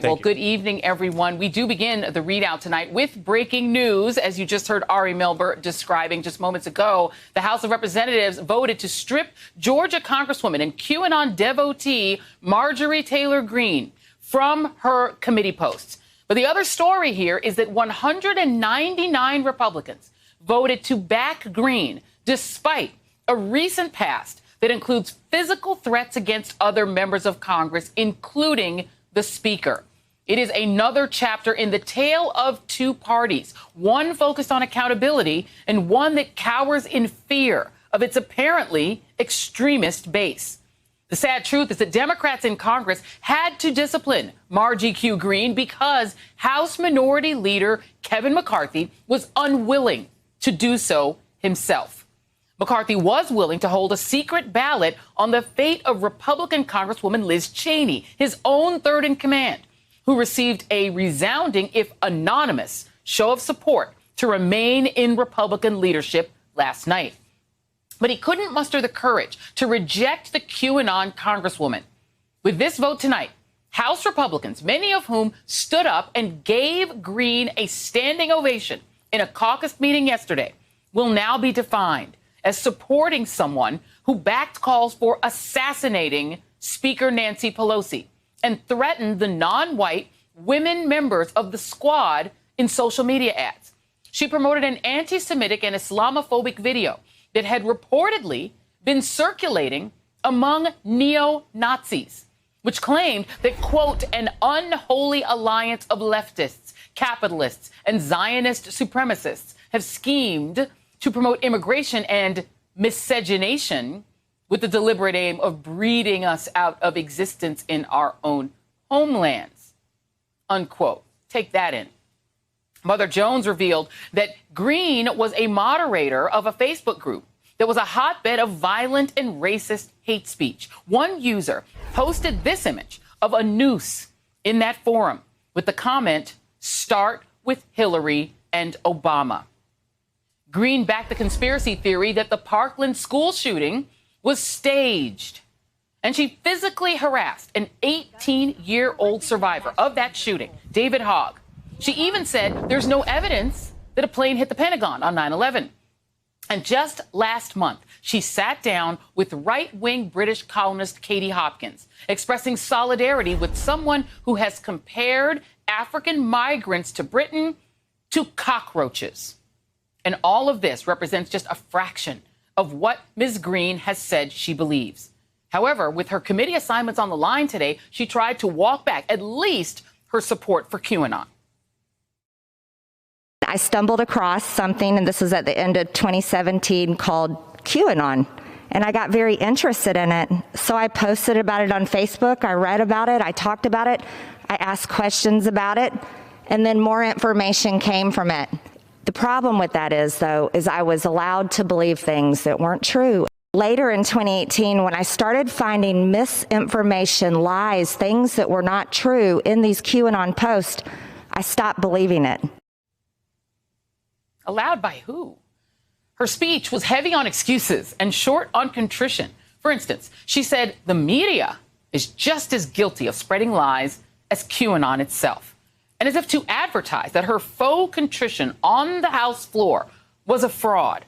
Well, good evening, everyone. We do begin the readout tonight with breaking news. As you just heard Ari Melber describing just moments ago, the House of Representatives voted to strip Georgia Congresswoman and QAnon devotee Marjorie Taylor Greene from her committee posts. But the other story here is that 199 Republicans voted to back Greene despite a recent past that includes physical threats against other members of Congress, including the Speaker. It is another chapter in the tale of two parties, one focused on accountability and one that cowers in fear of its apparently extremist base. The sad truth is that Democrats in Congress had to discipline Margie Q. Greene because House Minority Leader Kevin McCarthy was unwilling to do so himself. McCarthy was willing to hold a secret ballot on the fate of Republican Congresswoman Liz Cheney, his own third in command, who received a resounding, if anonymous, show of support to remain in Republican leadership last night. But he couldn't muster the courage to reject the QAnon Congresswoman. With this vote tonight, House Republicans, many of whom stood up and gave Greene a standing ovation in a caucus meeting yesterday, will now be defined as supporting someone who backed calls for assassinating Speaker Nancy Pelosi and threatened the non-white women members of the squad in social media ads. She promoted an anti-Semitic and Islamophobic video that had reportedly been circulating among neo-Nazis, which claimed that, quote, an unholy alliance of leftists, capitalists, and Zionist supremacists have schemed to promote immigration and miscegenation with the deliberate aim of breeding us out of existence in our own homelands, unquote. Take that in. Mother Jones revealed that Greene was a moderator of a Facebook group that was a hotbed of violent and racist hate speech. One user posted this image of a noose in that forum with the comment, "Start with Hillary and Obama." Greene backed the conspiracy theory that the Parkland school shooting was staged. And she physically harassed an 18-year-old survivor of that shooting, David Hogg. She even said there's no evidence that a plane hit the Pentagon on 9/11. And just last month, she sat down with right-wing British columnist Katie Hopkins, expressing solidarity with someone who has compared African migrants to Britain to cockroaches. And all of this represents just a fraction of what Ms. Greene has said she believes. However, with her committee assignments on the line today, she tried to walk back at least her support for QAnon. I stumbled across something, and this was at the end of 2017, called QAnon. And I got very interested in it. So I posted about it on Facebook. I read about it. I talked about it. I asked questions about it. And then more information came from it. The problem with that is, though, is I was allowed to believe things that weren't true. Later in 2018, when I started finding misinformation, lies, things that were not true in these QAnon posts, I stopped believing it. Allowed by who? Her speech was heavy on excuses and short on contrition. For instance, she said the media is just as guilty of spreading lies as QAnon itself. And as if to advertise that her faux contrition on the House floor was a fraud.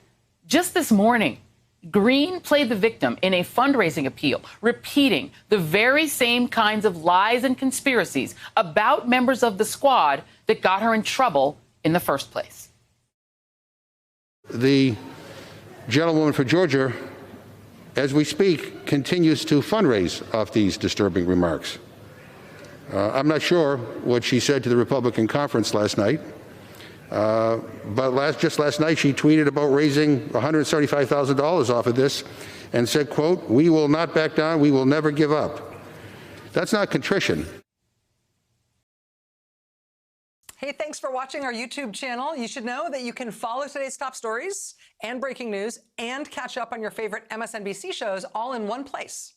Just this morning, Greene played the victim in a fundraising appeal, repeating the very same kinds of lies and conspiracies about members of the squad that got her in trouble in the first place. The gentlewoman for Georgia, as we speak, continues to fundraise off these disturbing remarks. I'm not sure what she said to the Republican conference last night, but just last night she tweeted about raising $175,000 off of this and said, quote, "We will not back down, we will never give up." That's not contrition. Hey, thanks for watching our YouTube channel. You should know that you can follow today's top stories and breaking news and catch up on your favorite MSNBC shows all in one place.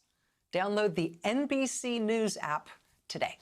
Download the NBC News app today.